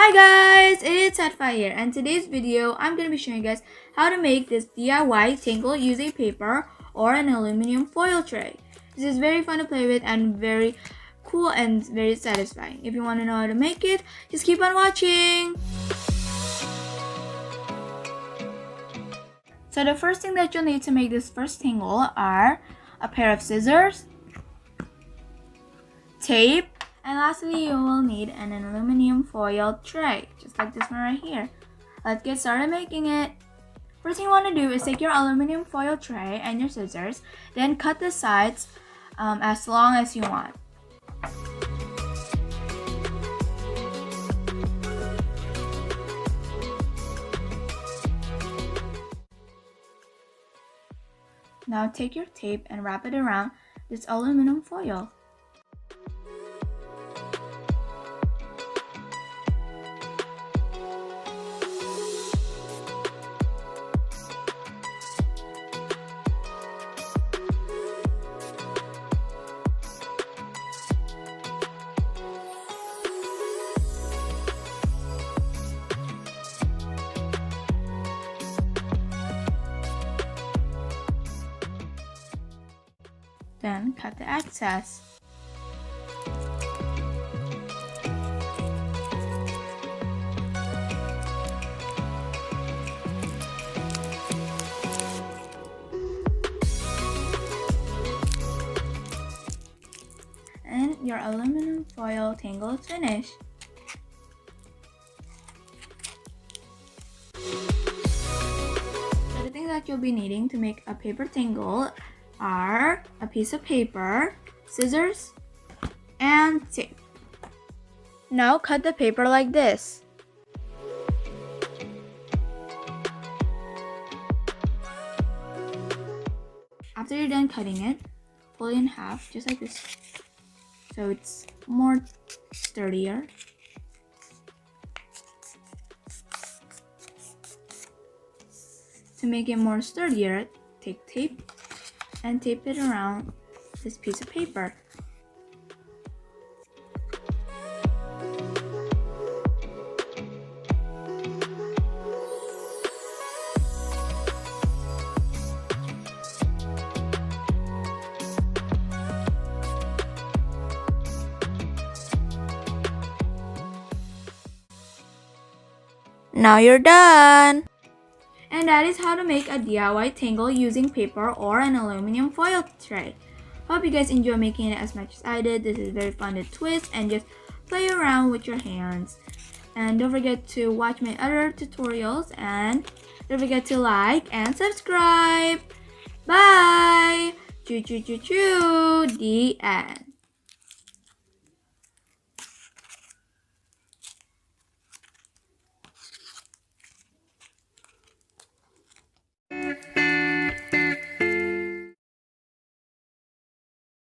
Hi guys, it's Hedva here, and today's video I'm going to be showing you guys how to make this DIY tangle using paper or an aluminum foil tray. This is very fun to play with and very cool and very satisfying. If you want to know how to make it, just keep on watching. So the first thing that you'll need to make this first tangle are a pair of scissors, tape, and lastly, you will need an aluminum foil tray, just like this one right here. Let's get started making it. First thing you want to do is take your aluminum foil tray and your scissors, then cut the sides as long as you want. Now take your tape and wrap it around this aluminum foil. Then cut the excess. And your aluminum foil tangle is finished. So the things that you'll be needing to make a paper tangle are a piece of paper, scissors, and tape. Now cut the paper like this. After you're done cutting it, fold it in half, just like this, so it's more sturdier. To make it more sturdier, take tape and tape it around this piece of paper. Now you're done! And that is how to make a DIY tangle using paper or an aluminum foil tray. Hope you guys enjoy making it as much as I did. This is very fun to twist and just play around with your hands. And don't forget to watch my other tutorials and don't forget to like and subscribe. Bye! Chu-chu-chu-chu, the end.